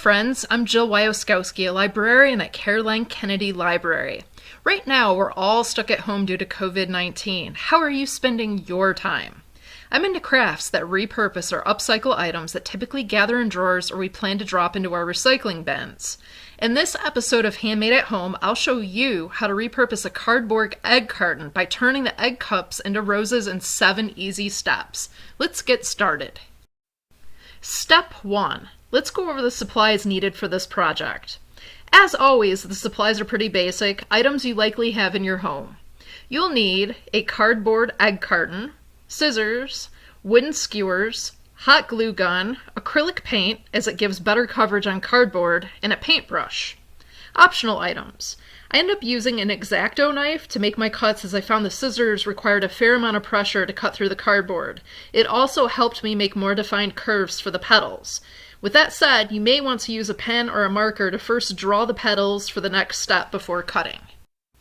friends, I'm Jill Wyoskowski, a librarian at Caroline Kennedy Library. Right now, we're all stuck at home due to COVID-19. How are you spending your time? I'm into crafts that repurpose or upcycle items that typically gather in drawers or we plan to drop into our recycling bins. In this episode of Handmade at Home, I'll show you how to repurpose a cardboard egg carton by turning the egg cups into roses in 7 easy steps. Let's get started. Step 1. Let's go over the supplies needed for this project. As always, the supplies are pretty basic, items you likely have in your home. You'll need a cardboard egg carton, scissors, wooden skewers, hot glue gun, acrylic paint as it gives better coverage on cardboard, and a paintbrush. Optional items. I ended up using an X-Acto knife to make my cuts as I found the scissors required a fair amount of pressure to cut through the cardboard. It also helped me make more defined curves for the petals. With that said, you may want to use a pen or a marker to first draw the petals for the next step before cutting.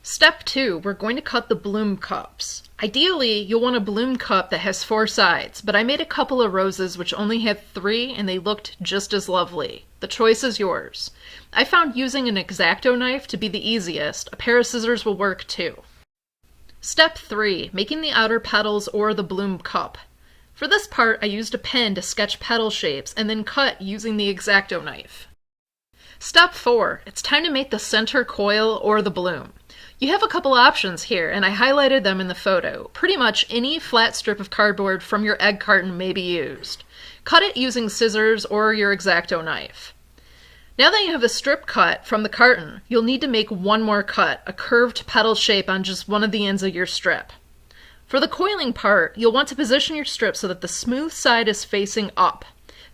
Step 2, we're going to cut the bloom cups. Ideally, you'll want a bloom cup that has 4 sides, but I made a couple of roses which only had 3 and they looked just as lovely. The choice is yours. I found using an X-Acto knife to be the easiest. A pair of scissors will work too. Step 3, making the outer petals or the bloom cup. For this part, I used a pen to sketch petal shapes and then cut using the X-Acto knife. Step 4, it's time to make the center coil or the bloom. You have a couple options here, and I highlighted them in the photo. Pretty much any flat strip of cardboard from your egg carton may be used. Cut it using scissors or your X-Acto knife. Now that you have the strip cut from the carton, you'll need to make one more cut, a curved petal shape on just one of the ends of your strip. For the coiling part, you'll want to position your strip so that the smooth side is facing up.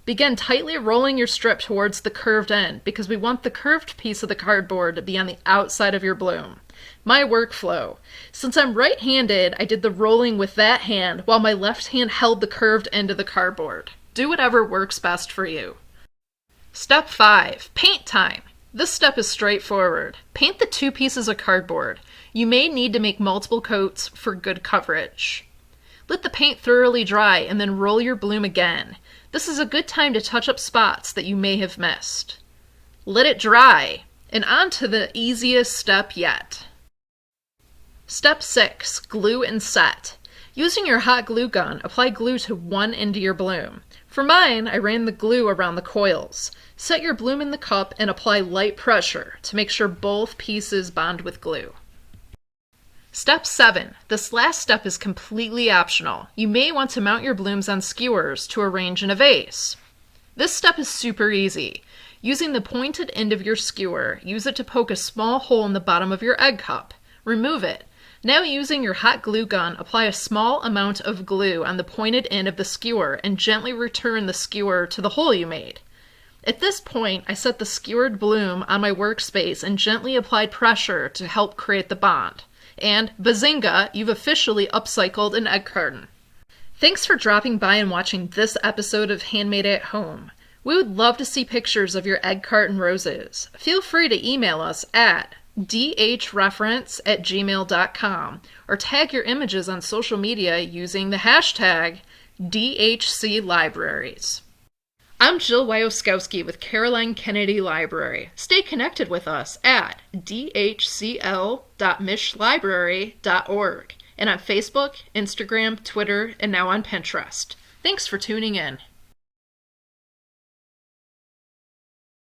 Begin tightly rolling your strip towards the curved end because we want the curved piece of the cardboard to be on the outside of your bloom. My workflow. Since I'm right-handed, I did the rolling with that hand while my left hand held the curved end of the cardboard. Do whatever works best for you. Step 5. Paint time. This step is straightforward. Paint the 2 pieces of cardboard. You may need to make multiple coats for good coverage. Let the paint thoroughly dry and then roll your bloom again. This is a good time to touch up spots that you may have missed. Let it dry, and on to the easiest step yet. Step 6. Glue and set. Using your hot glue gun, apply glue to one end of your bloom. For mine, I ran the glue around the coils. Set your bloom in the cup and apply light pressure to make sure both pieces bond with glue. Step 7. This last step is completely optional. You may want to mount your blooms on skewers to arrange in a vase. This step is super easy. Using the pointed end of your skewer, use it to poke a small hole in the bottom of your egg cup. Remove it. Now using your hot glue gun, apply a small amount of glue on the pointed end of the skewer and gently return the skewer to the hole you made. At this point, I set the skewered bloom on my workspace and gently applied pressure to help create the bond. And bazinga, you've officially upcycled an egg carton. Thanks for dropping by and watching this episode of Handmade at Home. We would love to see pictures of your egg carton roses. Feel free to email us at dhreference@gmail.com or tag your images on social media using the hashtag DHCLibraries. I'm Jill Wyoskowski with Caroline Kennedy Library. Stay connected with us at dhcl.mishlibrary.org and on Facebook, Instagram, Twitter, and now on Pinterest. Thanks for tuning in.